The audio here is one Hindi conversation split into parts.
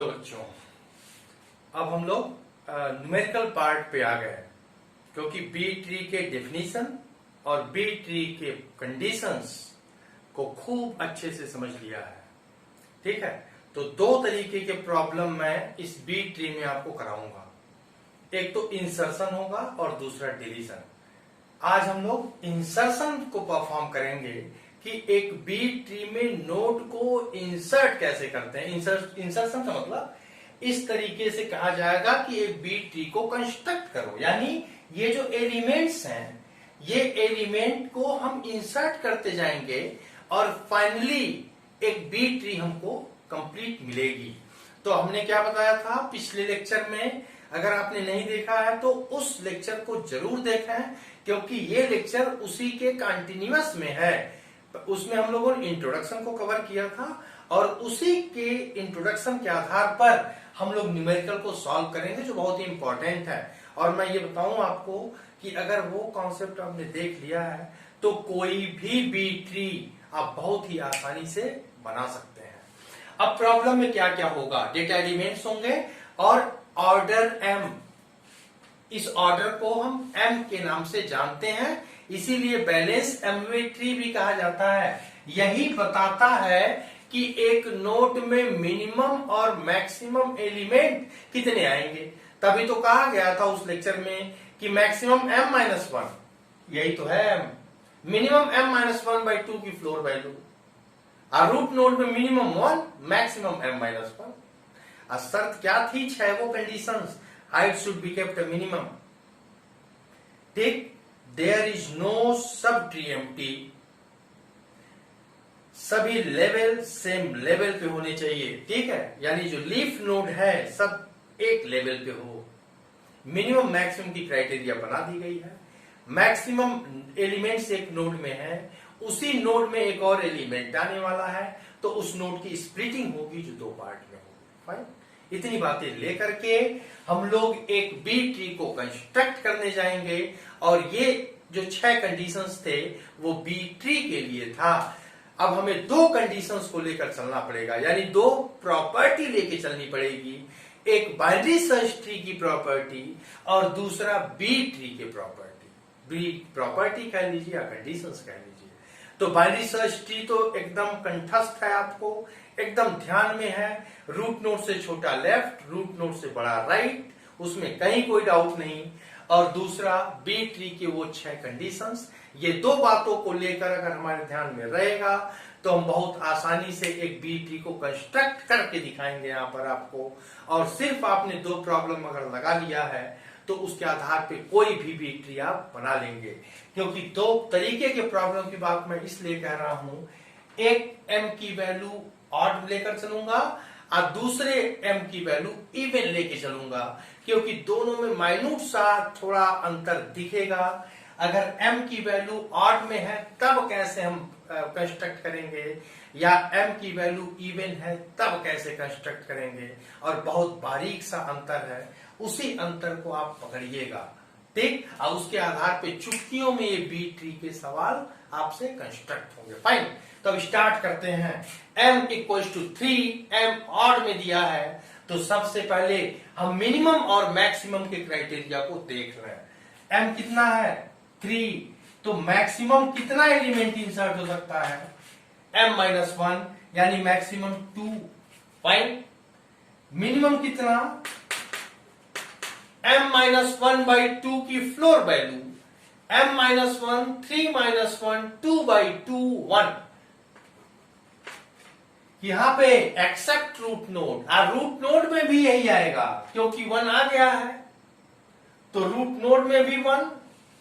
तो बच्चों, अब हम लोग न्यूमेरिकल पार्ट पे आ गए, क्योंकि बी ट्री के डेफिनेशन और बी ट्री के कंडीशंस को खूब अच्छे से समझ लिया है। ठीक है, तो दो तरीके के प्रॉब्लम मैं इस बी ट्री में आपको कराऊंगा। एक तो इंसर्शन होगा और दूसरा डिलीशन। आज हम लोग इंसर्शन को परफॉर्म करेंगे कि एक बी ट्री में नोड को इंसर्ट कैसे करते हैं। इंसर्शन का मतलब इस तरीके से कहा जाएगा कि एक बी ट्री को कंस्ट्रक्ट करो, यानी ये जो एलिमेंट्स हैं, ये एलिमेंट को हम इंसर्ट करते जाएंगे और फाइनली एक बी ट्री हमको कंप्लीट मिलेगी। तो हमने क्या बताया था पिछले लेक्चर में, अगर आपने नहीं देखा है तो उस लेक्चर को जरूर देखें, क्योंकि ये लेक्चर उसी के कंटिन्यूअस में है। उसमें हम लोगों ने इंट्रोडक्शन को कवर किया था और उसी के इंट्रोडक्शन के आधार पर हम लोग न्यूमेरिकल को सॉल्व करेंगे, जो बहुत ही इंपॉर्टेंट है। और मैं ये बताऊं आपको कि अगर वो कॉन्सेप्ट आपने देख लिया है तो कोई भी बी ट्री आप बहुत ही आसानी से बना सकते हैं। अब प्रॉब्लम में क्या क्या होगा, डेटा एलिमेंट्स होंगे और ऑर्डर एम। इस ऑर्डर को हम एम के नाम से जानते हैं, इसीलिए बैलेंस एमवे ट्री भी कहा जाता है। यही बताता है कि एक नोड में मिनिमम और मैक्सिमम एलिमेंट कितने आएंगे। तभी तो कहा गया था उस लेक्चर में कि मैक्सिमम m माइनस वन, यही तो है m, minimum m minus one by two की फ्लोर वैल्यू। और रूट नोड में minimum 1, maximum m minus one. शर्त क्या थी, 6 वो conditions. Height should be kept minimum. ठीक, there is no sub tree empty. सभी लेवल सेम लेवल पे होने चाहिए। ठीक है, यानी जो लीफ नोड है सब एक लेवल पे हो। मिनिमम मैक्सिमम की क्राइटेरिया बना दी गई है। मैक्सिमम एलिमेंट्स एक नोड में है, उसी नोड में एक और एलिमेंट आने वाला है, तो उस नोड की स्प्लिटिंग होगी जो दो पार्ट में होगी। फाइन, इतनी बातें लेकर के हम लोग एक बी ट्री को कंस्ट्रक्ट करने जाएंगे। और ये जो 6 कंडीशंस थे वो बी ट्री के लिए था। अब हमें 2 कंडीशंस को लेकर चलना पड़ेगा, यानी 2 प्रॉपर्टी लेके चलनी पड़ेगी। एक बाइनरी सर्च ट्री की प्रॉपर्टी और दूसरा बी ट्री के प्रॉपर्टी। बी प्रॉपर्टी कह लीजिए या कंडीशंस कह लीजिए। तो बाइनरी सर्च ट्री तो एकदम कंठस्थ है, आपको एकदम ध्यान में है। रूट नोड से छोटा लेफ्ट, रूट नोड से बड़ा राइट, उसमें कहीं कोई डाउट नहीं। और दूसरा बी ट्री के वो 6 कंडीशंस। ये 2 बातों को लेकर अगर हमारे ध्यान में रहेगा तो हम बहुत आसानी से एक बी ट्री को कंस्ट्रक्ट करके दिखाएंगे यहाँ पर आपको। और सिर्फ आपने 2 प्रॉब्लम अगर लगा लिया है तो उसके आधार पे कोई भी बी ट्री आप बना लेंगे। क्योंकि 2 तरीके के प्रॉब्लम की बात मैं इसलिए कह रहा हूं, एक m की वैल्यू ऑड लेकर चलूंगा और दूसरे m की वैल्यू इवन लेके चलूंगा, क्योंकि दोनों में माइन्यूट सा थोड़ा अंतर दिखेगा। अगर m की वैल्यू ऑड में है तब कैसे हम कंस्ट्रक्ट करेंगे, या m की वैल्यू इवन है तब कैसे कंस्ट्रक्ट करेंगे, और बहुत बारीक सा अंतर है। उसी अंतर को आप पकड़िएगा, ठीक, और उसके आधार पे चुटकियों में ये बी ट्री के सवाल आपसे कंस्ट्रक्ट होंगे। फाइन, तो अब स्टार्ट करते हैं। m equal to 3, m odd में दिया है, तो सबसे पहले हम मिनिमम और मैक्सिमम के क्राइटेरिया को देख रहे हैं। m कितना है 3, तो मैक्सिमम कितना एलिमेंट इंसर्ट हो सकता है, m माइनस वन, यानी मैक्सिमम 2। फाइन, मिनिमम कितना, m minus one by two की floor value, m minus one, 3 minus one, 2 by 2, 1। यहां पे एक्सेप्ट रूट नोड, और रूट नोड में भी यही आएगा, क्योंकि 1 आ गया है। तो रूट नोड में भी 1,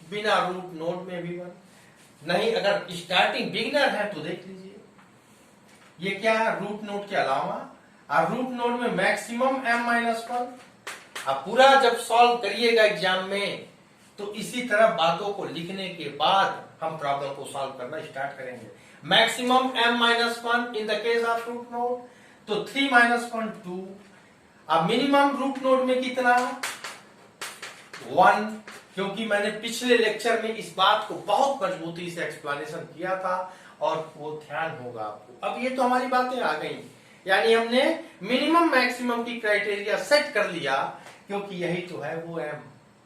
बिना रूट नोड में भी 1 नहीं। अगर स्टार्टिंग बिगिनर है तो देख लीजिए, ये क्या है, रूट नोड के अलावा। और रूट नोड में मैक्सिमम m माइनस वन। अब पूरा जब सॉल्व करिएगा एग्जाम में तो इसी तरह बातों को लिखने के बाद हम प्रॉब्लम को सॉल्व करना स्टार्ट करेंगे। Maximum m minus one in the case of root node, तो 3 माइनस वन 2। अब मिनिमम रूट नोड में कितना, 1, क्योंकि मैंने पिछले लेक्चर में इस बात को बहुत मजबूती से एक्सप्लेनेशन किया था और वो ध्यान होगा आपको। अब ये तो हमारी बातें आ गई यानी हमने मिनिमम मैक्सिमम की क्राइटेरिया सेट कर लिया, क्योंकि यही तो है वो एम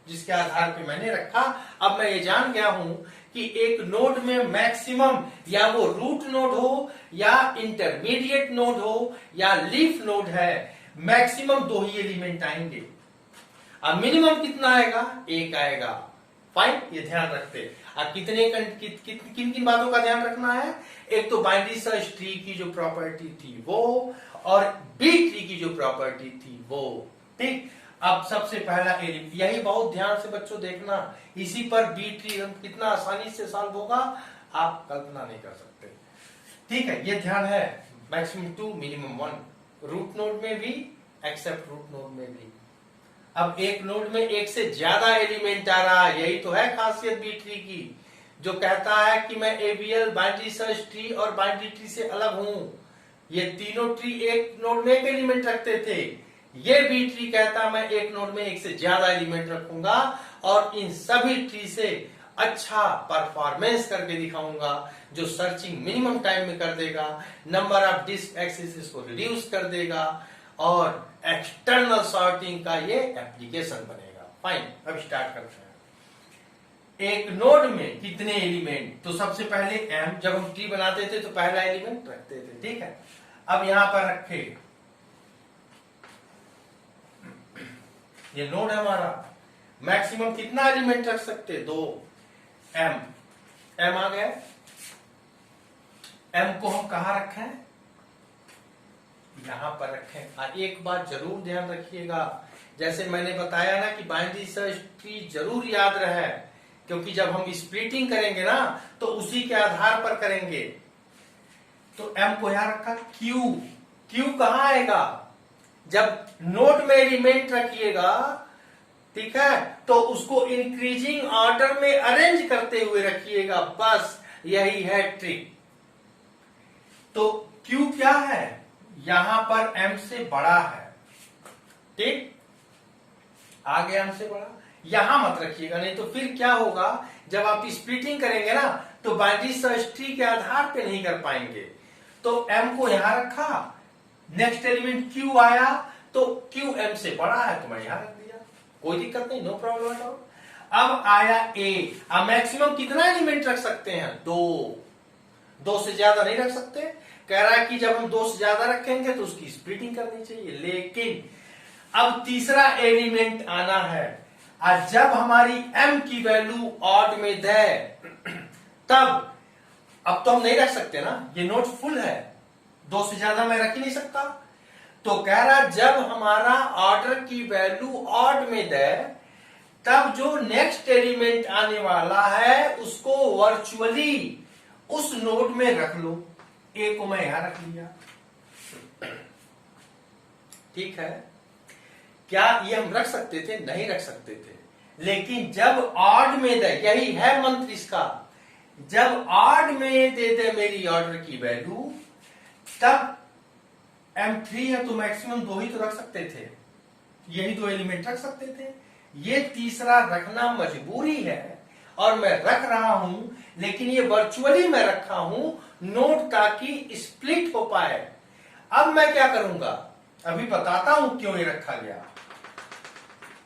जिसके आधार पे मैंने रखा। अब मैं ये जान गया हूं कि एक नोड में मैक्सिमम या वो रूट नोड हो या इंटरमीडिएट नोड हो या लीफ नोड है, मैक्सिमम 2 ही एलिमेंट आएंगे। अब मिनिमम कितना आएगा? 1 आएगा। फाइन, ये ध्यान रखते। अब किन किन बातों का ध्यान रखना है? एक तो बाइनरी सर्च ट्री की जो प्रॉपर्टी थी वो, और बी ट्री की जो प्रॉपर्टी थी वो। ठीक, अब सबसे पहला एलिमेंट, यही बहुत ध्यान से बच्चों देखना, इसी पर बी ट्री कितना आसानी से सॉल्व होगा आप कल्पना नहीं कर सकते। ठीक है, ये ध्यान है। मैक्सिमम 2 मिनिमम 1, रूट नोड में भी एक्सेप्ट रूट नोड में भी। अब एक नोड में एक से ज्यादा एलिमेंट आ रहा है, यही तो है खासियत बी ट्री की, जो कहता है कि मैं एबीएल बाइनरी सर्च ट्री और बाइनरी ट्री से अलग हूं। ये तीनों ट्री एक नोड में एक एलिमेंट रखते थे, ये बी ट्री कहता मैं एक नोड में एक से ज्यादा एलिमेंट रखूंगा और इन सभी ट्री से अच्छा परफॉर्मेंस करके दिखाऊंगा, जो सर्चिंग मिनिमम टाइम में कर देगा, नंबर ऑफ डिस्क एक्सेस को रिड्यूस कर देगा और एक्सटर्नल सॉर्टिंग का ये एप्लीकेशन बनेगा। फाइन, अब स्टार्ट करते हैं। एक नोड में कितने एलिमेंट? तो सबसे पहले एम, जब हम ट्री बनाते थे तो पहला एलिमेंट रखते थे। ठीक है, अब यहां पर रखे, ये नोड है हमारा, मैक्सिमम कितना एलिमेंट रख सकते? 2। एम आ गया। एम को हम कहा रखें? यहां पर रखें। एक बात जरूर ध्यान रखिएगा, जैसे मैंने बताया ना कि बाइनरी सर्च ट्री जरूर याद रहे, क्योंकि जब हम स्प्लिटिंग करेंगे ना तो उसी के आधार पर करेंगे। तो एम को यहां रखा। क्यू कहां आएगा? जब नोड में एलिमेंट रखिएगा, ठीक है, तो उसको इंक्रीजिंग ऑर्डर में अरेंज करते हुए रखिएगा, बस यही है ट्रिक। तो क्यू क्या है? यहां पर एम से बड़ा है। ठीक, आगे एम से बड़ा, यहां मत रखिएगा, नहीं तो फिर क्या होगा, जब आप स्प्लिटिंग करेंगे ना तो बाइनरी सर्च ट्री के आधार पे नहीं कर पाएंगे। तो एम को यहां रखा, नेक्स्ट एलिमेंट क्यू आया, तो क्यू एम से बड़ा है तो मैं यहां रख दिया, कोई दिक्कत नहीं, नो प्रॉब्लम एट ऑल। अब आया ए। अब मैक्सिमम कितना एलिमेंट रख सकते हैं? 2 से ज्यादा नहीं रख सकते। कह रहा है कि जब हम 2 से ज्यादा रखेंगे तो उसकी स्प्लिटिंग करनी चाहिए। लेकिन अब तीसरा एलिमेंट आना है, और जब हमारी एम की वैल्यू ऑड में दे, तब अब तो हम नहीं रख सकते ना, ये नोड फुल है, 2 से ज्यादा मैं रख ही नहीं सकता। तो कह रहा जब हमारा ऑर्डर की वैल्यू ऑड में दे, तब जो नेक्स्ट एलिमेंट आने वाला है उसको वर्चुअली उस नोड में रख लो। ए को मैं यहां रख लिया। ठीक है, क्या ये हम रख सकते थे? नहीं रख सकते थे। लेकिन जब ऑड में दे, यही है मंत्र इसका, जब ऑड में दे दे मेरी ऑर्डर की वैल्यू, तब M3 है तो मैक्सिमम 2 ही तो रख सकते थे, यही 2 एलिमेंट रख सकते थे। ये तीसरा रखना मजबूरी है और मैं रख रहा हूं, लेकिन ये वर्चुअली मैं रखा हूं नोड ताकि स्प्लिट हो पाए। अब मैं क्या करूंगा, अभी बताता हूं क्यों ये रखा गया।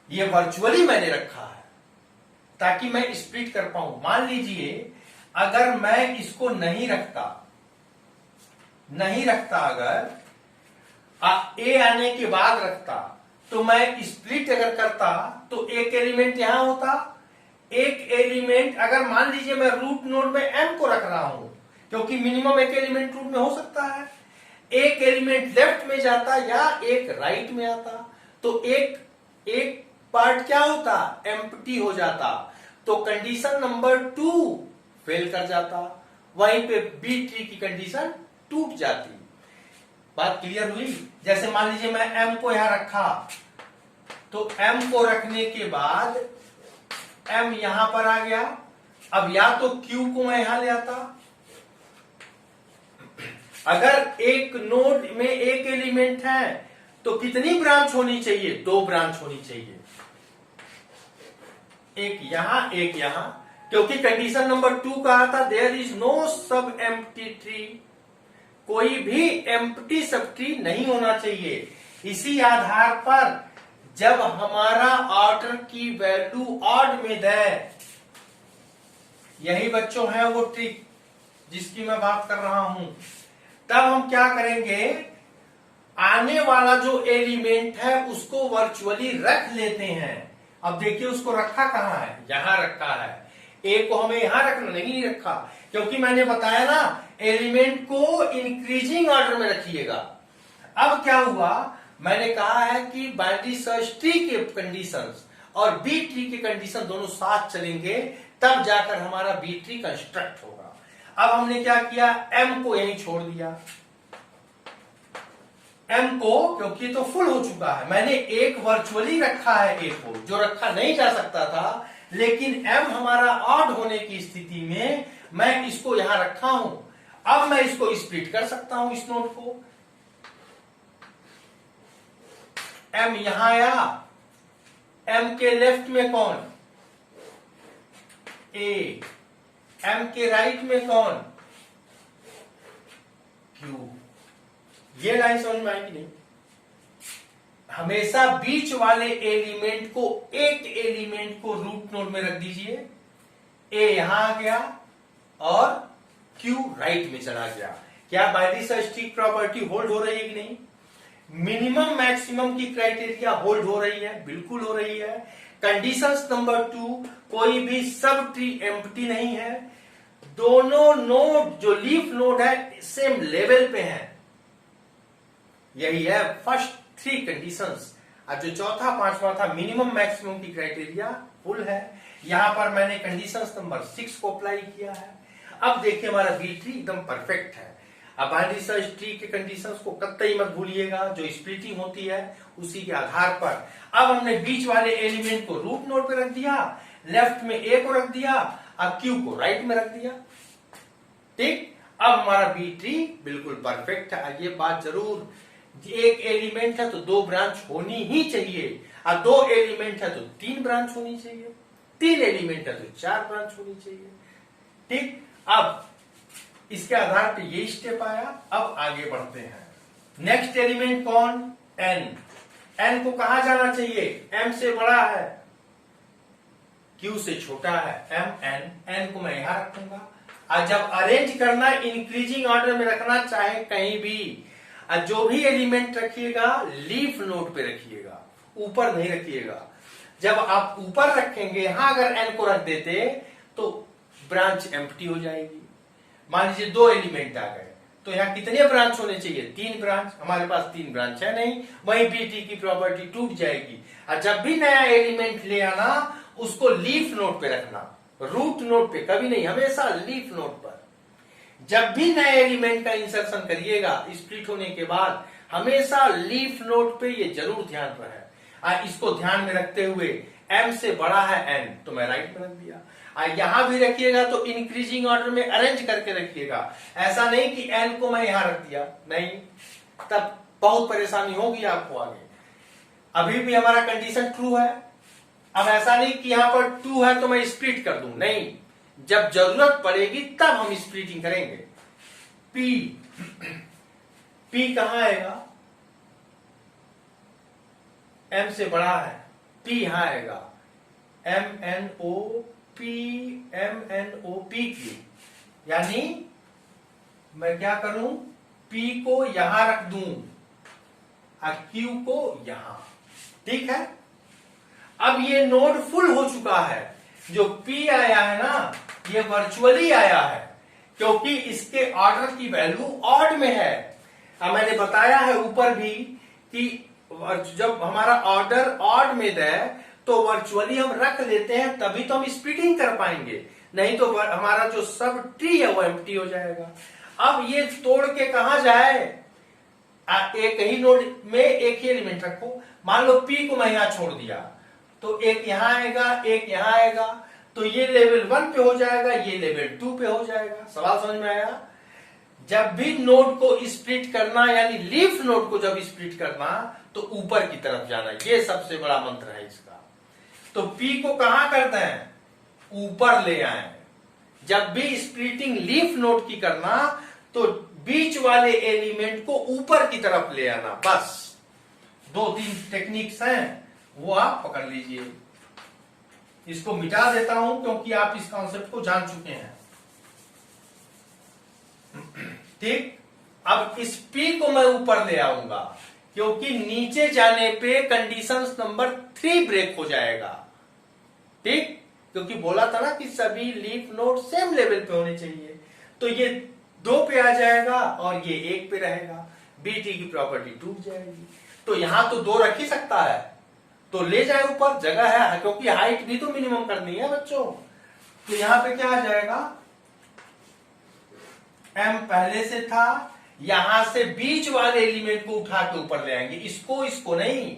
ये वर्चुअली मैंने रखा है ताकि मैं स्प्लिट कर पाऊं। मान लीजिए अगर मैं इसको नहीं रखता अगर ए आने के बाद रखता, तो मैं स्प्लिट अगर करता तो एक एलिमेंट यहां होता, एक एलिमेंट, अगर मान लीजिए मैं रूट नोड में एम को रख रहा हूं, क्योंकि मिनिमम एक एलिमेंट रूट में हो सकता है, एक एलिमेंट लेफ्ट में जाता या एक राइट में आता, तो एक पार्ट क्या होता, एम्प्टी हो जाता, तो कंडीशन नंबर 2 फेल कर जाता, वहीं पे बी ट्री की कंडीशन टूट जाती। बात क्लियर हुई? जैसे मान लीजिए मैं एम को यहां रखा, तो एम को रखने के बाद एम यहां पर आ गया। अब या तो क्यू को मैं यहां ले आता, अगर एक नोड में एक एलिमेंट है तो कितनी ब्रांच होनी चाहिए? 2 ब्रांच होनी चाहिए, एक यहां, क्योंकि कंडीशन नंबर 2 कहा था देयर इज नो सब एम्प्टी ट्री, कोई भी एम्प्टी सब ट्री नहीं होना चाहिए। इसी आधार पर जब हमारा ऑर्डर की वैल्यू ऑड में दे, यही बच्चों है वो ट्रिक जिसकी मैं बात कर रहा हूं, तब हम क्या करेंगे, आने वाला जो एलिमेंट है उसको वर्चुअली रख लेते हैं। अब देखिए उसको रखा कहां है, यहां रखा है। ए को हमें यहां रखना नहीं रखा, क्योंकि मैंने बताया ना एलिमेंट को इंक्रीजिंग ऑर्डर में रखिएगा। अब क्या हुआ, मैंने कहा है कि बाइनरी सर्च ट्री के कंडीशंस और बी ट्री के कंडीशन दोनों साथ चलेंगे, तब जाकर हमारा बी ट्री कंस्ट्रक्ट होगा। अब हमने क्या किया, एम को यहीं छोड़ दिया, एम को, क्योंकि तो फुल हो चुका है। मैंने एक वर्चुअली रखा है ए को, जो रखा नहीं जा सकता था, लेकिन एम हमारा ऑड होने की स्थिति में मैं इसको यहां रखा हूं। अब मैं इसको स्प्लिट कर सकता हूं, इस नोड को। एम यहां आया, एम के लेफ्ट में कौन, ए, एम के राइट में कौन, क्यू। ये लाइन समझ में आएगी नहीं? हमेशा बीच वाले एलिमेंट को, एक एलिमेंट को रूट नोड में रख दीजिए। ए यहां आ गया और क्यू राइट में चला गया। क्या binary search tree property hold हो रही है कि नहीं? मिनिमम मैक्सिमम की क्राइटेरिया होल्ड हो रही है, बिल्कुल हो रही है। कंडीशंस नंबर 2, कोई भी सब ट्री एम्प्टी नहीं है, दोनों नोड जो लीफ नोड है सेम लेवल पे हैं। यही है फर्स्ट 3 कंडीशंस। अब जो चौथा पांचवा था मिनिमम मैक्सिमम की क्राइटेरिया फुल है। यहां पर मैंने कंडीशंस नंबर 6 को अप्लाई किया है। अब देखिए हमारा बी ट्री एकदम परफेक्ट है। अब बाइनरी सर्च ट्री के कंडीशंस को कतई मत भूलिएगा, जो स्प्लिटिंग होती है उसी के आधार पर। अब हमने बीच वाले एलिमेंट को रूट नोड पे रख दिया, लेफ्ट में ए को रख दिया, अब क्यू को राइट में रख दिया। ठीक, अब हमारा बी ट्री बिल्कुल परफेक्ट है। ये बात जरूर, एक एलिमेंट है तो 2 ब्रांच होनी ही चाहिए, और 2 एलिमेंट है तो 3 ब्रांच होनी चाहिए, 3 एलिमेंट है तो 4 ब्रांच होनी चाहिए। ठीक, अब इसके आधार पे ये स्टेप आया। अब आगे बढ़ते हैं। नेक्स्ट एलिमेंट कौन, एन। एन को कहा जाना चाहिए, एम से बड़ा है, क्यू से छोटा है, एम एन। एन को मैं यहां रखूंगा। और जब अरेंज करना इंक्रीजिंग ऑर्डर में रखना, चाहे कहीं भी, जो भी एलिमेंट रखिएगा लीफ नोड पे रखिएगा, ऊपर नहीं रखिएगा। जब आप ऊपर रखेंगे, यहां अगर एन को रख देते तो ब्रांच एम्प्टी हो जाएगी। मान लीजिए 2 एलिमेंट आ गए, तो यहां कितने ब्रांच होने चाहिए, 3 ब्रांच। हमारे पास 3 ब्रांच है नहीं, वहीं बी ट्री की प्रॉपर्टी टूट जाएगी। और जब भी नया एलिमेंट ले आना, उसको लीफ नोड पे रखना, रूट नोड पे कभी नहीं, हमेशा लीफ नोड पर। जब भी नए एलिमेंट का इंसर्शन करिएगा स्प्लिट होने के बाद, हमेशा लीफ नोड पे ये जरूर ध्यान रहे। इसको ध्यान में रखते हुए एम से बड़ा है एन, तो मैं राइट में रख दिया। यहां भी रखिएगा तो इंक्रीजिंग ऑर्डर में अरेंज करके रखिएगा। ऐसा नहीं कि एन को मैं यहां रख दिया, नहीं, तब बहुत परेशानी होगी आपको आगे। अभी भी हमारा कंडीशन ट्रू है। अब ऐसा नहीं कि यहां पर 2 है तो मैं स्प्लिट कर दूं, नहीं, जब जरूरत पड़ेगी तब हम स्प्लिटिंग करेंगे। पी, पी कहां आएगा, एम से बड़ा है, पी यहां आएगा, M N O P, M N O P Q. यानी मैं क्या करूं, पी को यहां रख दूं और क्यू को यहां। ठीक है, अब ये नोड फुल हो चुका है। जो पी आया है ना, ये वर्चुअली आया है, क्योंकि इसके ऑर्डर की वैल्यू ऑड में है। अब मैंने बताया है ऊपर भी कि जब हमारा ऑर्डर ऑड में दे तो वर्चुअली हम रख लेते हैं, तभी तो हम स्प्लिटिंग कर पाएंगे, नहीं तो हमारा जो सब ट्री है वो एम्प्टी हो जाएगा। अब ये तोड़ के कहां जाए, एक ही नोड में एक ही एलिमेंट रखो। मान लो पी को मैं यहां छोड़ दिया, तो एक यहां आएगा, एक यहां आएगा, तो ये लेवल 1 पे हो जाएगा, ये लेवल 2 पे हो जाएगा। सवाल समझ में आया? जब भी नोड को स्प्लिट करना, यानी लीफ नोड को जब स्प्लिट करना, तो ऊपर की तरफ जाना, ये सबसे बड़ा मंत्र है इसका। तो P को कहां करते हैं, ऊपर ले आए। जब भी स्प्लिटिंग लीफ नोड की करना, तो बीच वाले एलिमेंट को ऊपर की तरफ ले आना। बस 2-3 टेक्निक्स हैं, वो आप पकड़ लीजिए। इसको मिटा देता हूं क्योंकि आप इस कॉन्सेप्ट को जान चुके हैं। ठीक, अब इस P को मैं ऊपर ले आऊंगा क्योंकि नीचे जाने पे कंडीशन नंबर 3 ब्रेक हो जाएगा। ठीक, क्योंकि बोला था ना कि सभी लीफ नोड सेम लेवल पे होने चाहिए, तो ये 2 पे आ जाएगा और ये 1 पे रहेगा, बीटी की प्रॉपर्टी टूट जाएगी। तो यहां तो 2 रख ही सकता है, तो ले जाए ऊपर, जगह है, क्योंकि हाइट भी तो मिनिमम करनी है बच्चों। तो यहां पे क्या आ जाएगा, m पहले से था, यहां से बीच वाले एलिमेंट को उठा के ऊपर ले आएंगे, इसको नहीं,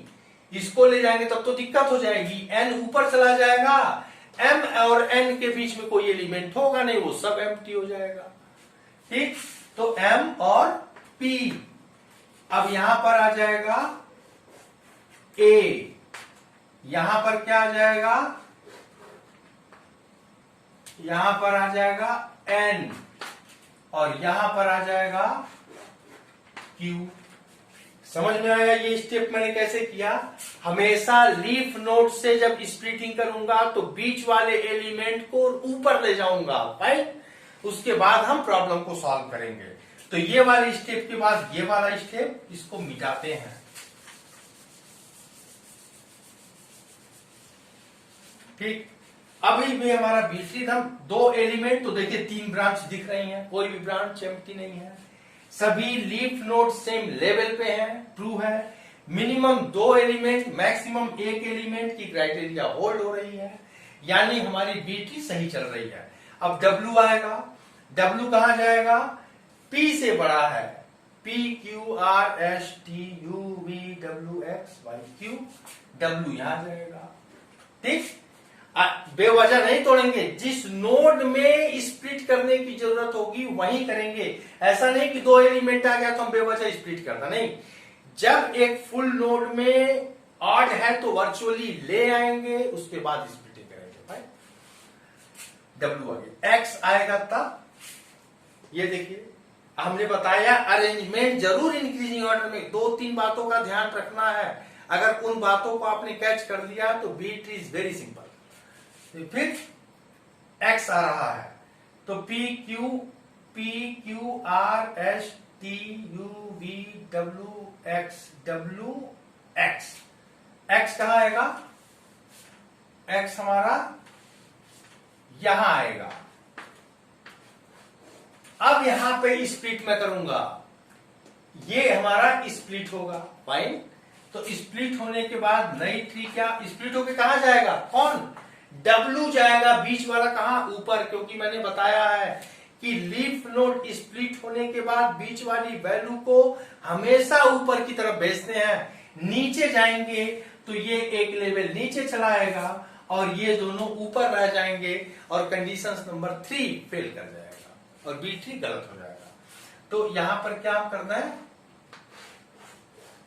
इसको ले जाएंगे तब तो दिक्कत हो जाएगी। n ऊपर चला जाएगा, m और n के बीच में कोई एलिमेंट होगा नहीं, वो सब एम्प्टी हो जाएगा। ठीक, तो m और p, अब यहां पर आ जाएगा a, यहां पर क्या आ जाएगा, यहां पर आ जाएगा n, और यहां पर आ जाएगा Q। समझ में आया ये स्टेप मैंने कैसे किया? हमेशा लीफ नोड से जब स्प्लिटिंग करूंगा तो बीच वाले एलिमेंट को ऊपर ले जाऊंगा, राइट? उसके बाद हम प्रॉब्लम को सॉल्व करेंगे। तो ये वाले स्टेप के बाद ये वाला स्टेप, इसको मिटाते हैं। ठीक, अभी भी हमारा बीसी धम 2 एलिमेंट, तो देखिए 3 ब्रांच दिख रही हैं, कोई भी ब्रांच एम्प्टी नहीं है, सभी लीफ नोड सेम लेवल पे हैं, ट्रू है। मिनिमम 2 एलिमेंट, मैक्सिमम 1 एलिमेंट की क्राइटेरिया होल्ड हो रही है, यानी हमारी बीटी सही चल रही है। अब डब्ल्यू आएगा, डब्ल्यू कहां जाएगा, पी से बड़ा है, P Q R S T U V W X Y Q, W यहां जाएगा। ठीक, बेवजह नहीं तोड़ेंगे, जिस नोड में स्प्लिट करने की जरूरत होगी वहीं करेंगे। ऐसा नहीं कि 2 एलिमेंट आ गया तो हम बेवजह स्प्लिट करना, नहीं। जब एक फुल नोड में ऑड है तो वर्चुअली ले आएंगे, उसके बाद स्प्लिटिंग करेंगे। भाई डब्ल्यू आगे, एक्स आएगा तब, ये देखिए हमने बताया अरेंजमेंट जरूर इंक्रीजिंग ऑर्डर में, 2-3 बातों का ध्यान रखना है। अगर उन बातों को आपने कैच कर लिया तो बीट इज वेरी सिंपल। फिर x आ रहा है, तो P Q R S T U V W x, x कहां आएगा, x हमारा यहां आएगा। अब यहां पे स्प्लिट मैं करूंगा, ये हमारा स्प्लिट होगा, फाइन। तो स्प्लिट होने के बाद नई ट्री क्या, स्प्लिट होके कहां जाएगा, कौन, W जाएगा, बीच वाला कहां, ऊपर, क्योंकि मैंने बताया है कि लीफ नोड स्प्लिट होने के बाद बीच वाली वैल्यू को हमेशा ऊपर की तरफ भेजते हैं। नीचे जाएंगे तो ये एक लेवल नीचे चला आएगा और ये दोनों ऊपर रह जाएंगे और कंडीशन नंबर 3 फेल कर जाएगा और B3 गलत हो जाएगा। तो यहां पर क्या करना है,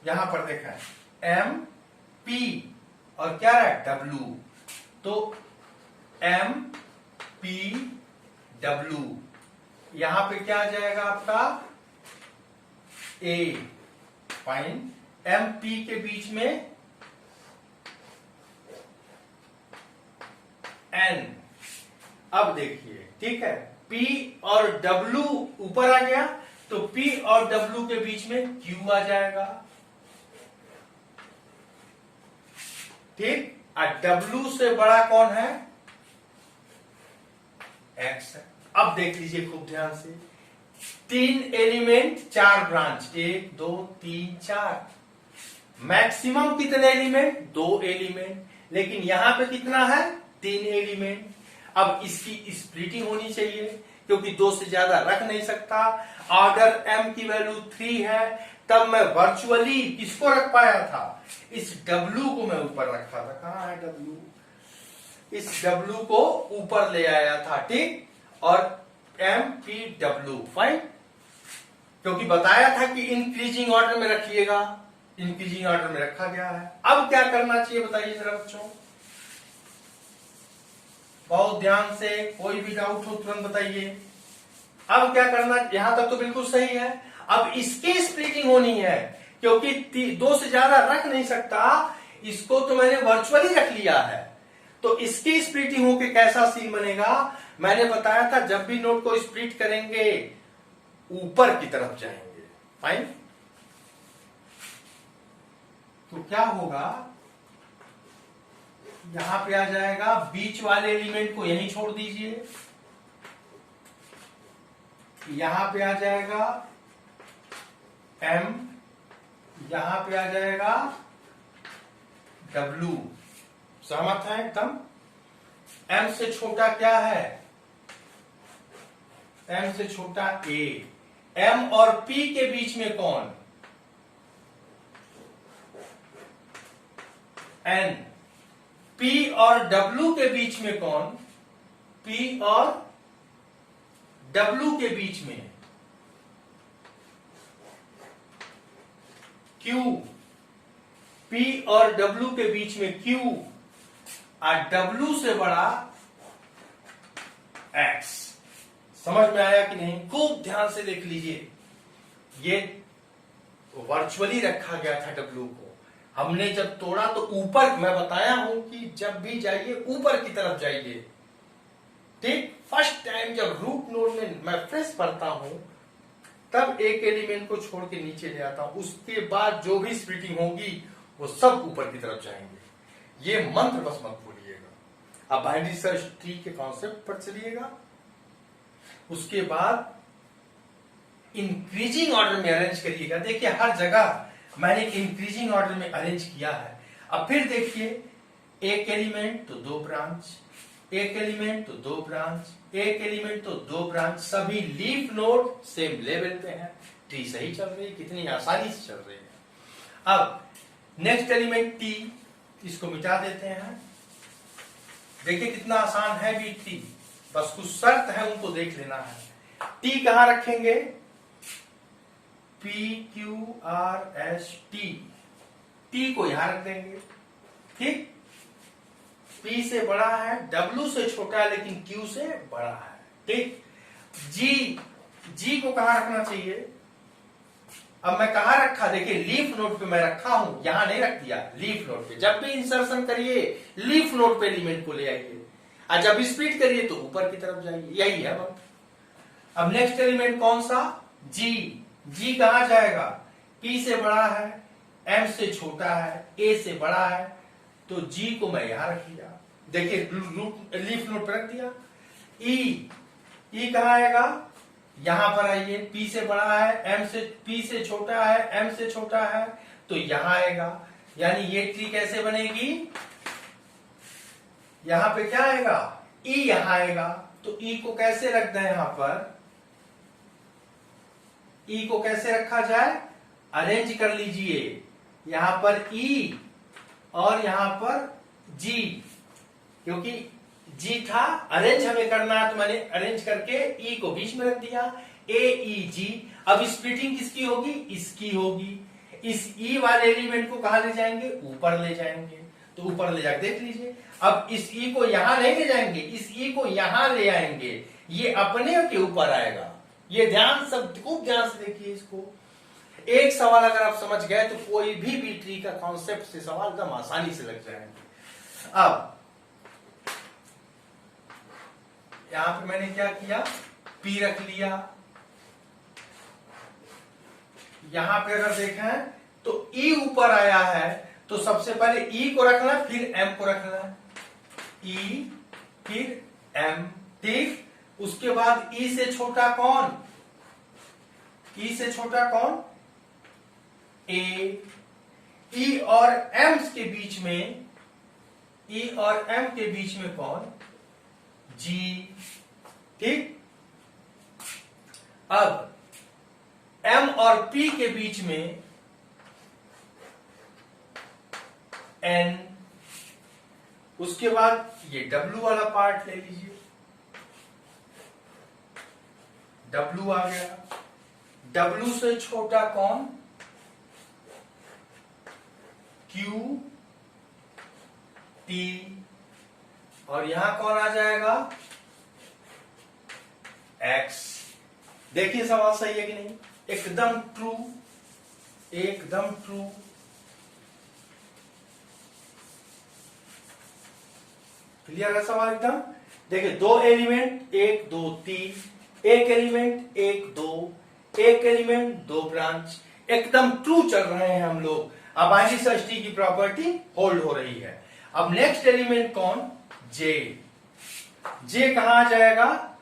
यहां पर देखा है M P और क्या है W, तो M P W, यहां पे क्या आ जाएगा आपका A, फाइन। M P के बीच में N। अब देखिए, ठीक है, P और W ऊपर आ गया तो P और W के बीच में Q आ जाएगा। ठीक, W से बड़ा कौन है, X है। अब देख लीजिए खूब ध्यान से, 3 एलिमेंट 4 ब्रांच, 1 2 3 4, मैक्सिमम कितने एलिमेंट, 2 एलिमेंट, लेकिन यहां पे कितना है, 3 एलिमेंट। अब इसकी स्प्लिटिंग होनी चाहिए क्योंकि 2 से ज्यादा रख नहीं सकता। ऑर्डर M की वैल्यू 3 है, तब मैं वर्चुअली किसको रख पाया था, इस W को मैं ऊपर रखा था। कहां है W, इस W को ऊपर ले आया था, ठीक, और MPW, फाइन, क्योंकि बताया था कि इंक्रीजिंग ऑर्डर में रखिएगा, इंक्रीजिंग ऑर्डर में रखा गया है। अब क्या करना चाहिए बताइए जरा बच्चों, बहुत ध्यान से, कोई भी डाउट हो तुरंत बताइए। अब क्या करना, यहां तक तो बिल्कुल सही है। अब इसकी स्प्लिटिंग होनी है, क्योंकि 2 से ज्यादा रख नहीं सकता, इसको तो मैंने वर्चुअली रख लिया है। तो इसकी स्प्लिटिंग होके कैसा सीन बनेगा, मैंने बताया था जब भी नोट को स्प्लिट करेंगे ऊपर की तरफ जाएंगे। फाइन, तो क्या होगा, यहां पे आ जाएगा, बीच वाले एलिमेंट को यहीं छोड़ दीजिए, यहां पे आ जाएगा M, यहां पे आ जाएगा W। सहमत है एकदम। M से छोटा क्या है, M से छोटा A। M और P के बीच में कौन, N। P और W के बीच में कौन, P और W के बीच में Q। P और W के बीच में Q, और W से बड़ा X। समझ में आया कि नहीं, खूब ध्यान से देख लीजिए। ये वर्चुअली रखा गया था W को, हमने जब तोड़ा तो ऊपर, मैं बताया हूं कि जब भी जाइए ऊपर की तरफ जाइए। ठीक, फर्स्ट टाइम जब रूट नोड में मैं फ्रेश पढ़ता हूं तब एक एलिमेंट को छोड़ के नीचे ले आता हूं, उसके बाद जो भी स्प्लिटिंग होगी वो सब ऊपर की तरफ जाएंगे। ये मंत्र बस मत भूलिएगा। अब बाइनरी सर्च ट्री के कॉन्सेप्ट पर चलिएगा। उसके बाद इंक्रीजिंग ऑर्डर में अरेंज करिएगा। देखिए हर जगह मैंने इंक्रीजिंग ऑर्डर में अरेंज किया है। अब फिर देखिए, एक एलिमेंट तो 2 ब्रांच, एक एलिमेंट तो 2 ब्रांच, एक एलिमेंट तो 2 ब्रांच, सभी लीफ नोड सेम लेवल पे है। ट्री सही चल रही है, कितनी आसानी से चल रही है। अब नेक्स्ट एलिमेंट T, इसको मिटा देते हैं। देखिए कितना आसान है भी T, बस कुछ शर्त है उनको देख लेना है। T कहां रखेंगे, P Q R S T, T को यहां रख देंगे। ठीक, P से बड़ा है, W से छोटा है लेकिन Q से बड़ा है। ठीक, G को कहां रखना चाहिए, अब मैं कहां रखा, देखिए लीफ नोड पे मैं रखा हूं, यहां नहीं रख दिया, लीफ नोड पे। जब भी इंसर्शन करिए लीफ नोड पे एलिमेंट को ले आइए, और जब स्प्लिट करिए तो ऊपर की तरफ जाइए, यही है बात। अब नेक्स्ट एलिमेंट कौन सा, G कहां जाएगा, P से बड़ा है, M से छोटा है, A से बड़ा है, तो G को मैं यहां रख दिया। देखिए लीफ नोड पर रख दिया। E कहां आएगा, यहां पर आइए, P से बड़ा है, P से छोटा है, M से छोटा है, तो यहां आएगा। यानी ये ट्री कैसे बनेगी, यहां पे क्या आएगा, E यहां आएगा। तो E को कैसे रख दें, यहां पर E को कैसे रखा जाए, अरेंज कर लीजिए। यहां पर E और यहां पर G, क्योंकि G था, अरेंज हमें करना है तो मैंने अरेंज करके E को बीच में रख दिया, AEG। अब स्प्लिटिंग किसकी होगी, इसकी होगी। इस E वाले एलिमेंट को कहां ले जाएंगे, ऊपर ले जाएंगे। तो ऊपर ले जाकर देख लीजिए। अब इस E को यहां नहीं ले जाएंगे, इस E को यहां ले आएंगे, ये अपने के ऊपर आएगा। ये ध्यान, सब खूब ध्यान से देखिए इसको। एक सवाल अगर आप समझ गए तो कोई भी ट्री का कॉन्सेप्ट से सवाल एकदम आसानी से लग जाएंगे। अब यहां पे मैंने क्या किया, P रख लिया। यहां पे अगर देखें तो E ऊपर आया है, तो सबसे पहले E को रखना, फिर M को रखना, E फिर M। ठीक, उसके बाद E से छोटा कौन, E से छोटा कौन, A। E और M के बीच में, E और M के बीच में कौन, G। ठीक, अब M और P के बीच में N। उसके बाद ये W वाला पार्ट ले लीजिए, W आ गया। W से छोटा कौन, Q T, और यहां कौन आ जाएगा, X। देखिए सवाल सही है कि नहीं, एकदम ट्रू, एकदम ट्रू। क्लियर है सवाल एकदम। देखिए दो एलिमेंट 1 2 3, एक एलिमेंट 1 2, एक एलिमेंट 2 ब्रांच, एकदम ट्रू चल रहे हैं हम लोग। अब आइडेंटिटी की प्रॉपर्टी होल्ड हो रही है। अब नेक्स्ट एलिमेंट कौन, जे। जे कहां आ जाएगा,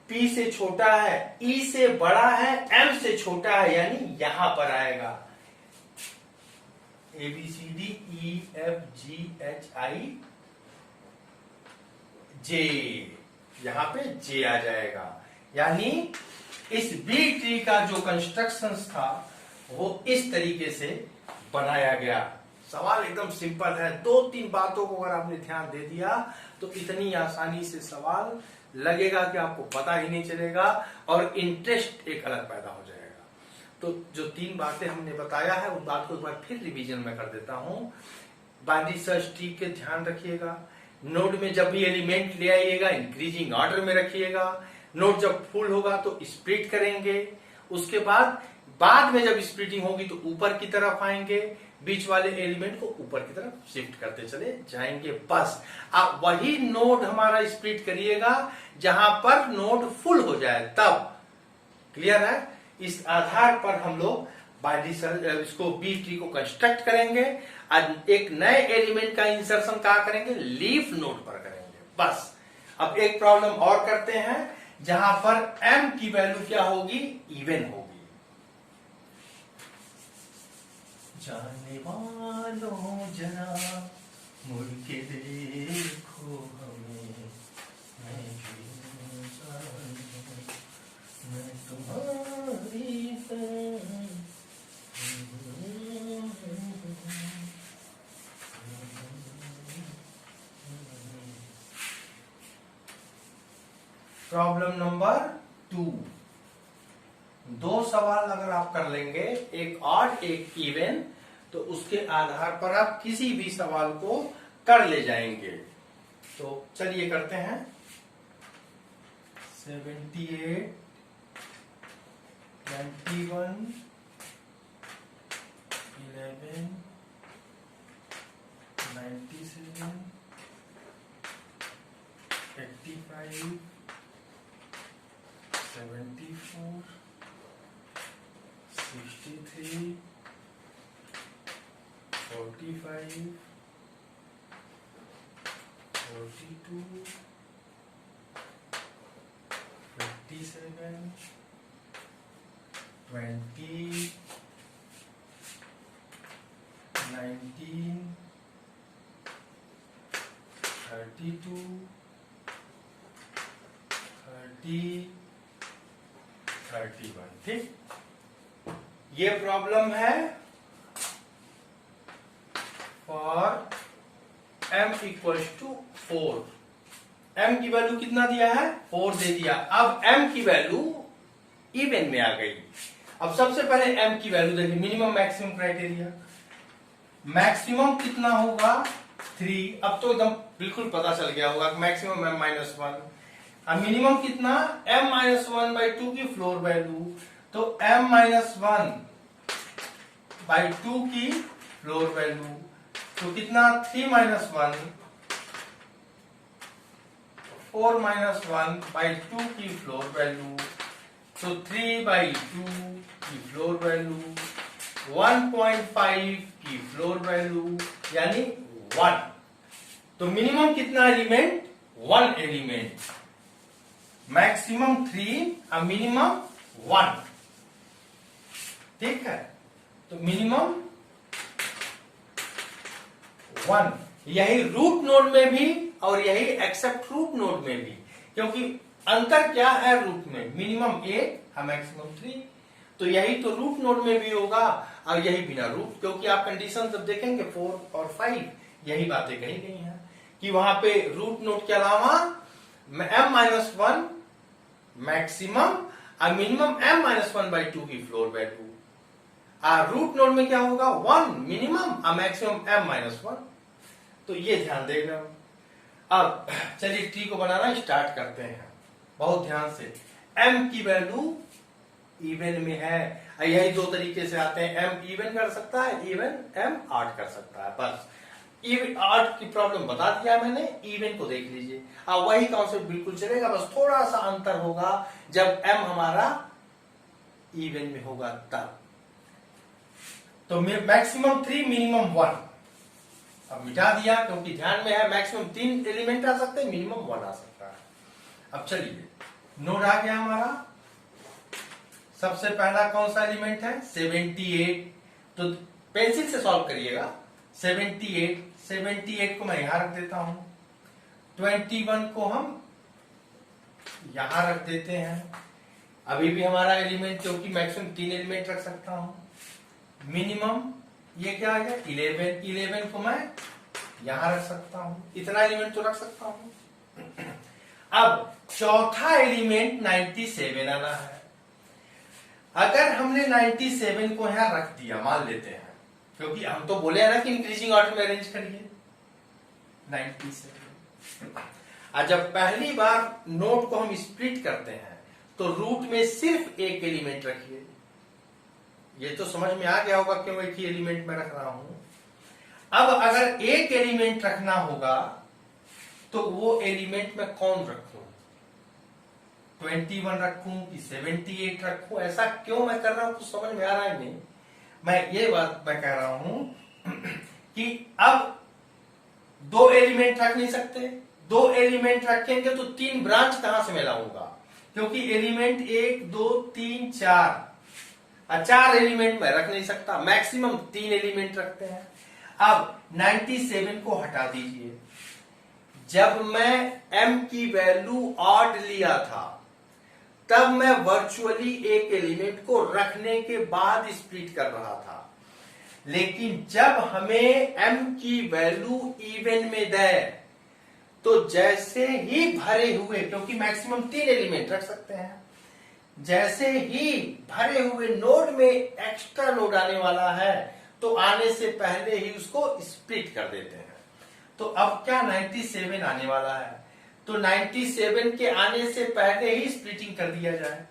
P से छोटा है, E से बड़ा है, M से छोटा है, यानी यहां पर आएगा। ABCDEFGHI जे, यहां पे जे आ जाएगा। यानी इस बी ट्री का जो कंस्ट्रक्शन था वो इस तरीके से बनाया गया। सवाल एकदम सिंपल है, 2-3 बातों को अगर आपने ध्यान दे दिया तो इतनी आसानी से सवाल लगेगा कि आपको पता ही नहीं चलेगा और इंटरेस्ट एक अलग पैदा हो जाएगा। तो जो 3 बातें हमने बताया है उन बात को एक बार फिर रिवीजन में कर देता हूं। बाइनरी सर्च ट्री के ध्यान रखिएगा। नोड में जब भी एलिमेंट ले आइएगा इंक्रीजिंग ऑर्डर में रखिएगा। नोड जब फुल होगा तो स्प्लिट करेंगे। उसके बाद में जब स्प्लिटिंग होगी तो ऊपर की तरफ आएंगे, बीच वाले एलिमेंट को ऊपर की तरफ शिफ्ट करते चले जाएंगे। बस अब वही नोड हमारा स्प्लिट करिएगा जहां पर नोड फुल हो जाए तब। क्लियर है। इस आधार पर हम लोग इसको बी ट्री को कंस्ट्रक्ट करेंगे। आज एक नए एलिमेंट का इंसर्शन कहां करेंगे, लीफ नोड पर करेंगे। बस अब एक प्रॉब्लम और करते हैं जहां पर m की वैल्यू क्या होगी, इवन होगी। जाने वालों जरा मुड़ के देखो हमें, मैं तुम्हारी प्रॉब्लम नंबर 2। 2 सवाल अगर आप कर लेंगे, एक ऑड एक इवन, तो उसके आधार पर आप किसी भी सवाल को कर ले जाएंगे। तो चलिए करते हैं। 78 21 11 97 85 74 63 45 42 57 20 19 32 30 31। ठीक, ये प्रॉब्लम है for m equals to 4। m की वैल्यू कितना दिया है, 4 दे दिया। अब m की वैल्यू इवन में आ गई। अब सबसे पहले m की वैल्यू देखिए, मिनिमम मैक्सिमम क्राइटेरिया। मैक्सिमम कितना होगा 3। अब तो एकदम बिल्कुल पता चल गया होगा मैक्सिमम m-1। अब मिनिमम कितना, m-1/2 की फ्लोर वैल्यू, तो m-1/2 की फ्लोर वैल्यू, तो कितना 3-1 4-1/2 की फ्लोर वैल्यू, तो 3/2 की फ्लोर वैल्यू, 1.5 की फ्लोर वैल्यू, यानी 1। तो मिनिमम कितना एलिमेंट, 1 एलिमेंट। मैक्सिमम 3 और मिनिमम 1। ठीक है, तो मिनिमम 1। यही रूट नोड में भी और यही एक्सेप्ट रूट नोड में भी, क्योंकि अंतर क्या है रूट में, मिनिमम 8 और मैक्सिमम 3। तो यही तो रूट नोड में भी होगा और यही बिना रूट, क्योंकि आप कंडीशन जब देखेंगे 4 और 5 यही बातें कही गई हैं कि वहां पे रूट नोड के अलावा m-1 मैक्सिमम और मिनिमम m-1/2 की फ्लोर वैल्यू। रूट नोड में क्या होगा, 1 मिनिमम और मैक्सिमम m-1। तो ये ध्यान देना। अब चलिए ट्री को बनाना स्टार्ट करते हैं। बहुत ध्यान से, m की वैल्यू इवन में है। यही दो तरीके से आते हैं, m इवन कर सकता है, इवन m ऑड कर सकता है। बस इवन ऑड की प्रॉब्लम बता दिया मैंने, इवन को देख लीजिए। अब वही कॉन्सेप्ट बिल्कुल चलेगा, बस थोड़ा सा अंतर होगा जब m हमारा इवन में होगा तब। तो मैक्सिमम 3 मिनिमम 1 अब मिटा दिया, क्योंकि ध्यान में है मैक्सिमम 3 एलिमेंट आ सकते हैं, मिनिमम 1 आ सकता है। अब चलिए नोड आ गया हमारा। सबसे पहला कौन सा एलिमेंट है? 78। तो पेंसिल से सॉल्व करिएगा। 78 को मैं यहां रख देता हूं, 21 को हम यहां रख देते हैं। अभी भी हमारा एलिमेंट, क्योंकि मैक्सिमम 3 एलिमेंट रख सकता हूं। मिनिमम ये क्या आ गया? 11 को मैं यहां रख सकता हूं, इतना एलिमेंट तो रख सकता हूं। अब चौथा एलिमेंट 97 आना है। अगर हमने 97 को यहां रख दिया, मान लेते हैं, क्योंकि हम तो बोले हैं ना कि इंक्रीजिंग ऑर्डर में अरेंज करिए 97। और जब पहली बार नोट को हम स्प्लिट करते हैं तो रूट में सिर्फ एक एलिमेंट रखिए। ये तो समझ में आ गया होगा क्यों एक ही एलिमेंट में रख रहा हूं। अब अगर एक एलिमेंट रखना होगा तो वो एलिमेंट में कौन रखूं? 21 रखूं कि 78 रखूं? ऐसा क्यों मैं कर रहा हूं, कुछ समझ में आ रहा है नहीं। मैं ये बात मैं कह रहा हूं कि अब 2 एलिमेंट रख नहीं सकते। 2 एलिमेंट रखेंगे तो 3 ब्रांच कहां से मैं लाऊंगा? क्योंकि एलिमेंट 1 2 3 4 4 एलिमेंट मैं रख नहीं सकता, मैक्सिमम 3 एलिमेंट रखते हैं। अब 97 को हटा दीजिए। जब मैं m की वैल्यू ऑड लिया था तब मैं वर्चुअली एक एलिमेंट को रखने के बाद स्प्लिट कर रहा था, लेकिन जब हमें m की वैल्यू इवन में दे तो जैसे ही भरे हुए, क्योंकि मैक्सिमम 3 एलिमेंट रख सकते हैं, जैसे ही भरे हुए नोड में एक्स्ट्रा नोड आने वाला है तो आने से पहले ही उसको स्प्लिट कर देते हैं। तो अब क्या 97 आने वाला है, तो 97 के आने से पहले ही स्प्लिटिंग कर दिया जाए।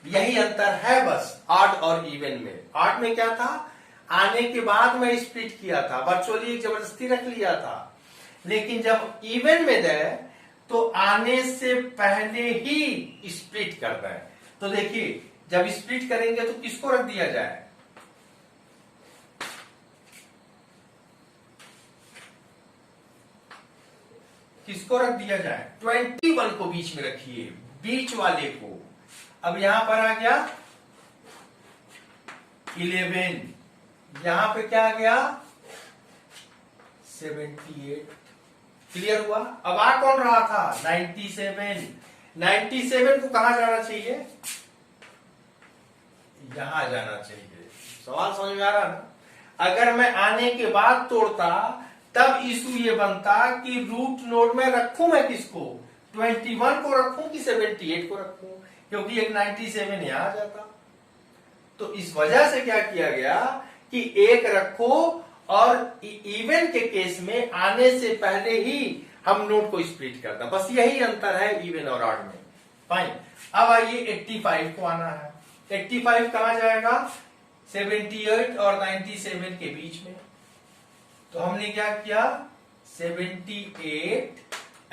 यही अंतर है बस ऑड और इवन में। ऑड में क्या था, आने के बाद मैं स्प्लिट किया था, वर्चुअली जबरदस्ती रख लिया था, लेकिन जब इवन में दे तो आने से पहले ही स्प्लिट कर रहे हैं। तो देखिए जब स्प्लिट करेंगे तो किसको रख दिया जाए? किसको रख दिया जाए? 21 को बीच में रखिए, बीच वाले को। अब यहां पर आ गया 11, यहां पे क्या आ गया 78। क्लियर हुआ? अब आ कौन रहा था 97। 97 को कहां जाना चाहिए? यहां जाना चाहिए। सवाल समझ में आ रहा ना? अगर मैं आने के बाद तोड़ता तब इशू ये बनता कि रूट नोड में रखूं मैं किसको, 21 को रखूं कि 78 को रखूं, क्योंकि एक 97 यहां आ जाता। तो इस वजह से क्या किया गया कि एक रखो और इवन के केस में आने से पहले ही हम नोड को स्प्लिट करते हैं। बस यही अंतर है इवन और ऑड में। फाइन। अब आइए 85 को आना है। 85 कहां जाएगा? 78 और 97 के बीच में। तो हमने क्या किया 78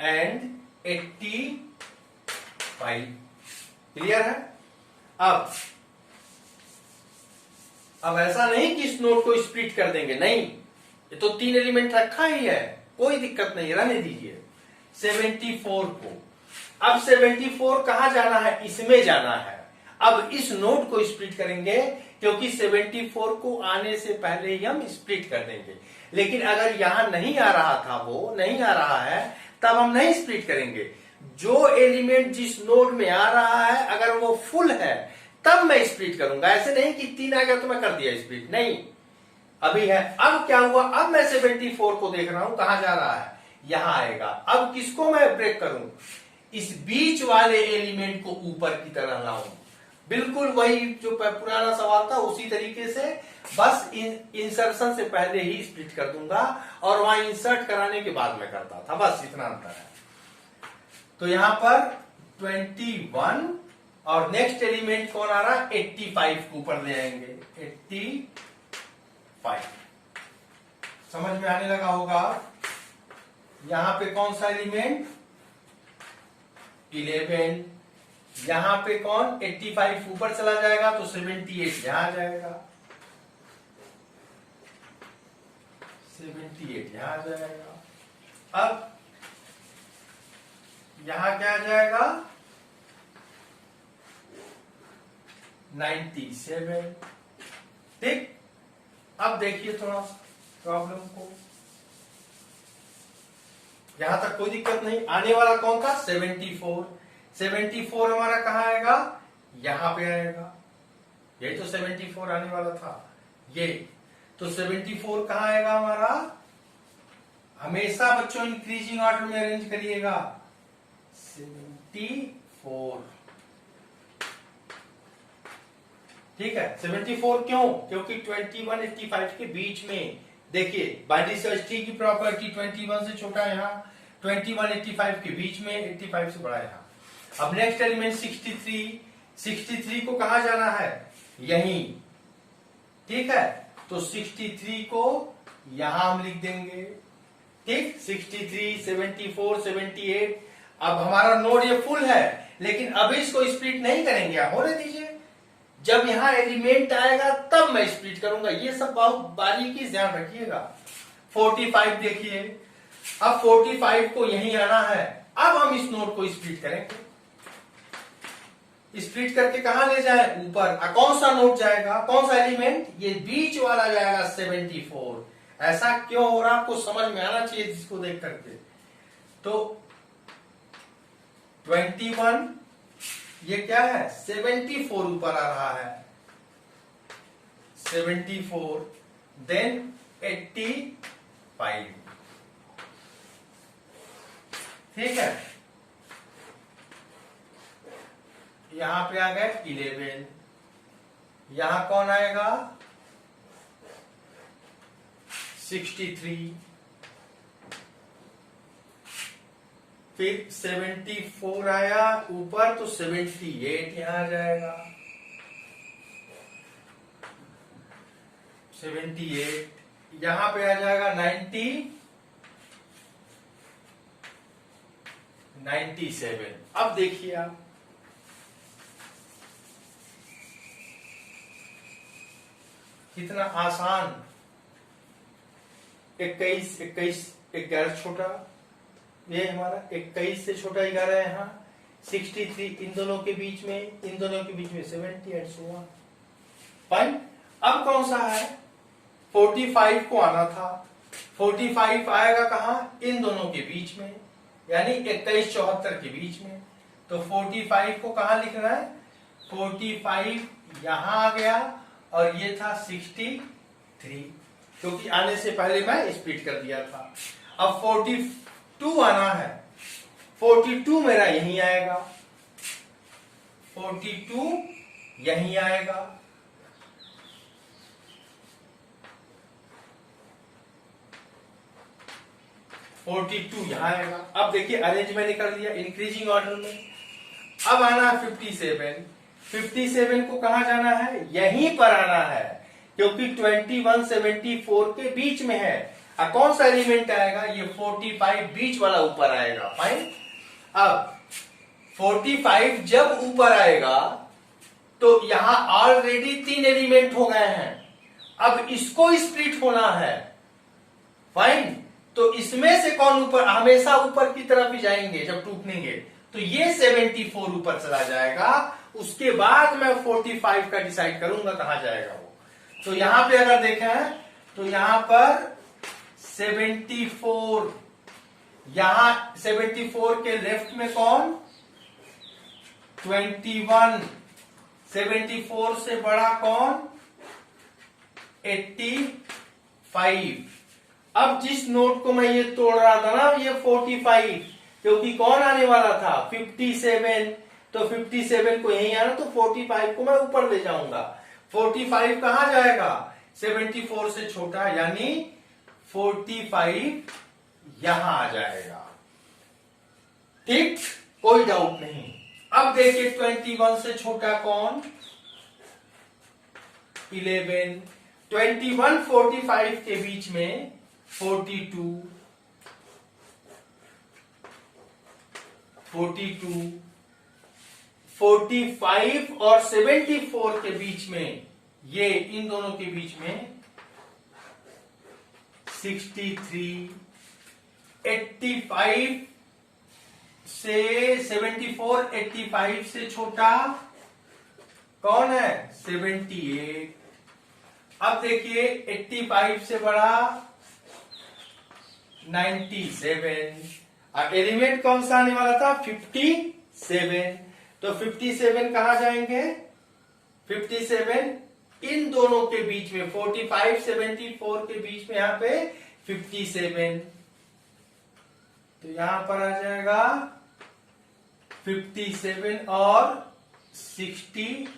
एंड 85। क्लियर है? अब ऐसा नहीं कि इस नोड को स्प्लिट कर देंगे, नहीं, ये तो 3 एलिमेंट रखा ही है, कोई दिक्कत नहीं, रहने दीजिए। 74 को, अब 74 कहां जाना है? इसमें जाना है। अब इस नोड को स्प्लिट करेंगे क्योंकि 74 को आने से पहले ही हम स्प्लिट कर देंगे। लेकिन अगर यहां नहीं आ रहा था, वो नहीं आ रहा है, तब हम नहीं स्प्लिट करेंगे। जो एलिमेंट जिस नोड में आ रहा है अगर वो फुल है तब मैं स्प्लिट करूंगा। ऐसे नहीं कि 3 आ गया तो मैं कर दिया स्प्लिट, नहीं, अभी है। अब क्या हुआ, अब मैं 74 को देख रहा हूं कहां जा रहा है, यहां आएगा। अब किसको मैं ब्रेक करूं? इस बीच वाले एलिमेंट को ऊपर की तरह लाऊं। बिल्कुल वही जो पुराना सवाल था उसी तरीके से, बस इंसर्शन से पहले ही स्प्लिट कर दूंगा और वहां इंसर्ट कराने के बाद में करता था, बस इतना अंतर है। तो यहां पर 21 और नेक्स्ट एलिमेंट कौन आ रहा है 85 को ऊपर ले आएंगे 85। समझ में आने लगा होगा। यहां पे कौन सा एलिमेंट 11, यहां पे कौन 85 ऊपर चला जाएगा तो 78 यहां आ जाएगा, 78 यहां आ जाएगा। अब यहां क्या आ जाएगा 97। ठीक, अब देखिए थोड़ा प्रॉब्लम को, यहां तक कोई दिक्कत नहीं। आने वाला कौन था 74, 74 हमारा कहां आएगा यहां पे आएगा, यही तो 74 आने वाला था ये, तो 74 कहां आएगा हमारा, हमेशा बच्चों इंक्रीजिंग ऑर्डर में अरेंज करिएगा 74। ठीक है 74 क्यों, क्योंकि 21 85 के बीच में, देखिए बाय डिसऑस्टी की प्रॉपर्टी 21 से छोटा यहाँ, 21 85 के बीच में, 85 से बड़ा यहाँ। अब नेक्स्ट एलिमेंट 63, 63 को कहां जाना है यहीं, ठीक है, तो 63 को यहां हम लिख देंगे। ठीक 63 74 78। अब हमारा नोड ये फुल है, लेकिन अभी इसको स्प्लिट नहीं करेंगे, होने दीजिए, जब यहां एलिमेंट आएगा तब मैं स्प्लिट करूंगा। ये सब बहुत बारीकी से ध्यान रखिएगा। 45 देखिए, अब 45 को यहीं आना है, अब हम इस नोड को स्प्लिट करेंगे। स्प्लिट करके कहां ले जाए ऊपर, कौन सा नोड जाएगा, कौन सा एलिमेंट, ये बीच वाला जाएगा 74। ऐसा क्यों हो रहा आपको समझ में आना चाहिए जिसको देख करके। तो 21 ये क्या है 74 ऊपर आ रहा है, 74 देन 85। ठीक है, यहां पे आ गए 11, यहां कौन आएगा 63, फिर 74 आया ऊपर तो 78 यहां आ जाएगा, 78 यहां पे आ जाएगा 97। अब देखिए आप, कितना आसान, 21 11 छोटा, ये हमारा 21 से छोटा 11 है यहाँ, 63 इन दोनों के बीच में, इन दोनों के बीच में 70 एंड सो ऑन। फाइन। अब कौन सा है 45 को आना था, 45 आएगा कहां इन दोनों के बीच में, यानी 21 74 के बीच में। तो 45 को कहां लिखना है, 45 यहां आ गया और ये था 63, क्योंकि आने से पहले मैं स्प्लिट कर दिया था। अब 42 आना है, 42 मेरा यहीं आएगा, 42 यहीं आएगा, यहां आएगा। अब देखिए अरेंज मैंने कर लिया इंक्रीजिंग ऑर्डर में। अब आना है 57, 57 को कहां जाना है, यहीं पर आना है, क्योंकि 21 74 के बीच में है। अब कौन सा एलिमेंट आएगा, ये 45 बीच वाला ऊपर आएगा। फाइन। अब 45 जब ऊपर आएगा तो यहां ऑलरेडी 3 एलिमेंट हो गए हैं, अब इसको स्प्लिट होना है। फाइन। तो इसमें से कौन ऊपर, हमेशा ऊपर की तरफ ही जाएंगे जब टूटेंगे, तो ये 74 ऊपर चला जाएगा, उसके बाद मैं 45 का डिसाइड करूंगा कहां जाएगा वो। तो यहां पे अगर देखें तो यहां पर 74, यहां 74 के लेफ्ट में कौन 21, 74 से बड़ा कौन 85। अब जिस नोट को मैं ये तोड़ रहा था ना, ये 45, क्योंकि कौन आने वाला था 57, तो 57 को यहीं आना, तो 45 को मैं ऊपर ले जाऊंगा। 45 कहां जाएगा, 74 से छोटा, यानी 45 यहां आ जाएगा। ठीक, कोई डाउट नहीं। अब देखिए 21 से छोटा कौन? 11। 21 45 के बीच में 42, 42, 45 और 74 के बीच में, ये इन दोनों के बीच में 63, 85 से 74, 85 से छोटा कौन है? 78। अब देखिए 85 से बड़ा 97। अब एलिमेंट कौन सा आने वाला था? 57। तो 57 कहां जाएंगे? 57 इन दोनों के बीच में 45 74 के बीच में, यहां पे 57, तो यहां पर आ जाएगा 57 और 63।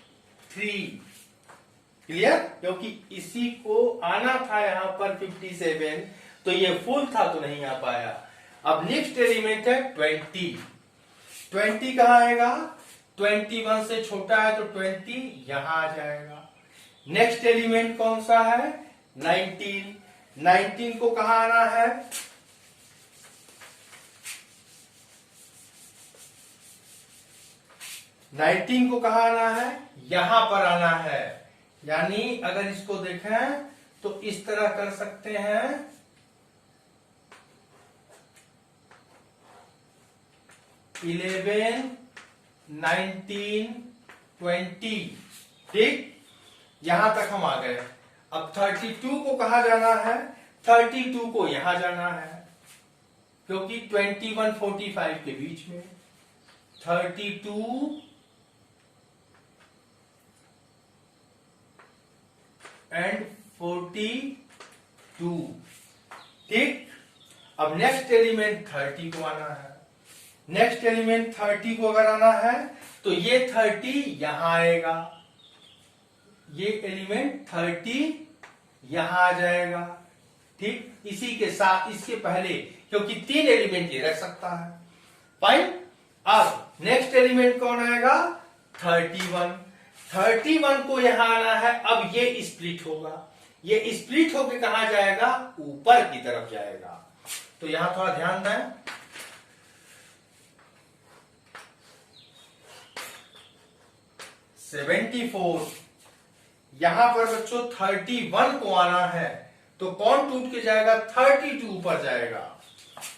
क्लियर? क्योंकि इसी को आना था यहां पर 57, तो ये फुल था तो नहीं आ पाया। अब नेक्स्ट एलिमेंट है 20। 20 कहां आएगा? 21 से छोटा है तो 20 यहां आ जाएगा। नेक्स्ट एलिमेंट कौन सा है? 19। 19 को कहां आना है? नाइनटीन को कहां आना है? यहां पर आना है। यानी अगर इसको देखें तो इस तरह कर सकते हैं, 11, 19, 20। ठीक, यहां तक हम आ गए। अब 32 को कहां जाना है? 32 को यहां जाना है, क्योंकि 21 45 के बीच में 32 एंड 42। ठीक, अब नेक्स्ट एलिमेंट 30 को आना है। नेक्स्ट एलिमेंट 30 को अगर आना है तो ये 30 यहां आएगा, ये एलिमेंट 30 यहां आ जाएगा। ठीक, इसी के साथ इसके पहले, क्योंकि 3 एलिमेंट ये रख सकता है। फाइन। अब नेक्स्ट एलिमेंट कौन आएगा? 31। 31 को यहां आना है। अब ये स्प्लिट होगा, ये स्प्लिट होके कहां जाएगा? ऊपर की तरफ जाएगा। तो यहां थोड़ा ध्यान दें। 74, यहां पर बच्चों 31 को आना है, तो कौन टूट के जाएगा? 32 ऊपर जाएगा।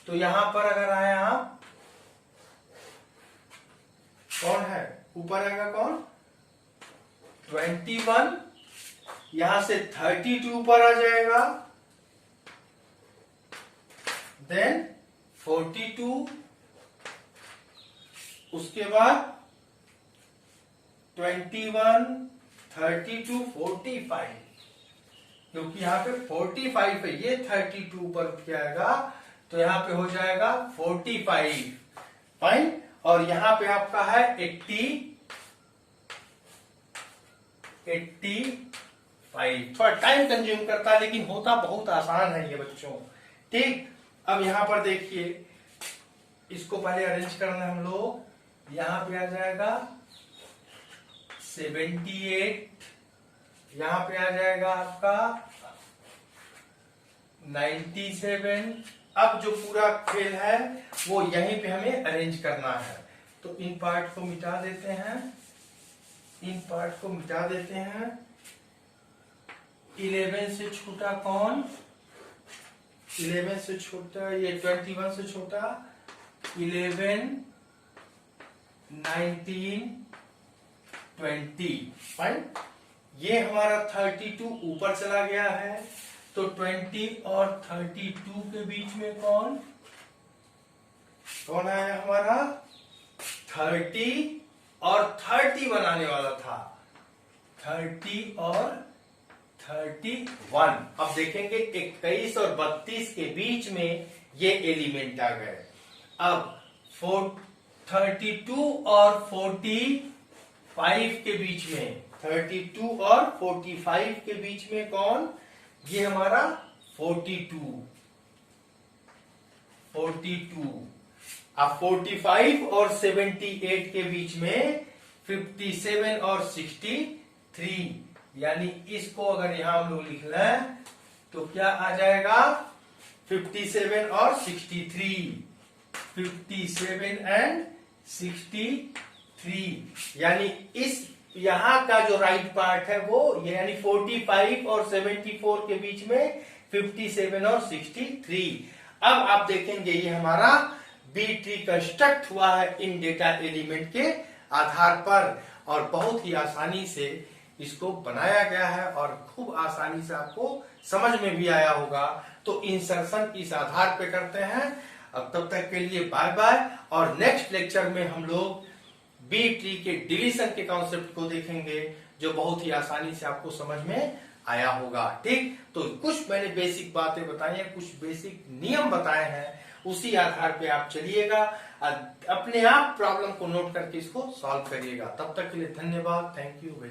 तो यहां पर अगर आए आप, कौन है ऊपर आएगा? कौन? 21, यहां से 32 ऊपर आ जाएगा, देन 42, उसके बाद 21, 32, 45, क्योंकि यहां पे 45 है, ये 32 ऊपर उठ के आएगा, तो यहां पे हो जाएगा 45। फाइन। और यहां पे आपका है 85। थोड़ा टाइम कंज्यूम करता है, लेकिन होता बहुत आसान है ये बच्चों। ठीक, अब यहां पर देखिए, इसको पहले अरेंज करना है हम लोग। यहां पे आ जाएगा 78, यहां पे आ जाएगा आपका 97। अब जो पूरा खेल है वो यहीं पे हमें अरेंज करना है, तो इन पार्ट को मिटा देते हैं, इन पार्ट को मिटा देते हैं। 11 से छोटा कौन? 11 से छोटा ये 21 से छोटा 11, 19, 20। फाइन। ये हमारा 32 ऊपर चला गया है, तो 20 और 32 के बीच में कौन कौन आया हमारा? 30 और 30 बनाने वाला था, 30 और 31। अब देखेंगे 21 और 32 के बीच में ये एलिमेंट आ गए। अब 32 और 45 के बीच में, 32 और 45 के बीच में कौन? ये हमारा 42। अब 45 और 78 के बीच में 57 और 63, यानी इसको अगर यहां हम लोग लिख लें तो क्या आ जाएगा 57 और 63, 57 एंड 63, यानी इस यहां का जो राइट पार्ट है वो यानी 45 और 74 के बीच में 57 और 63। अब आप देखेंगे ये हमारा बी ट्री कंस्ट्रक्ट हुआ है इन डेटा एलिमेंट के आधार पर, और बहुत ही आसानी से इसको बनाया गया है और खूब आसानी से आपको समझ में भी आया होगा। तो इंसर्शन इस आधार पे करते हैं। अब तब तक के लिए बाय बाय, और नेक्स्ट लेक्चर में हम लोग बी ट्री के डिलीशन के कॉन्सेप्ट को देखेंगे, जो बहुत ही आसानी से आपको समझ में आया होगा। ठीक, तो कुछ मैंने बेसिक बातें बताई हैं, कुछ बेसिक नियम बताए हैं, उसी आधार पे आप चलिएगा, अपने आप प्रॉब्लम को नोट करके इसको सॉल्व करिएगा। तब तक के लिए धन्यवाद, थैंक यू वेरी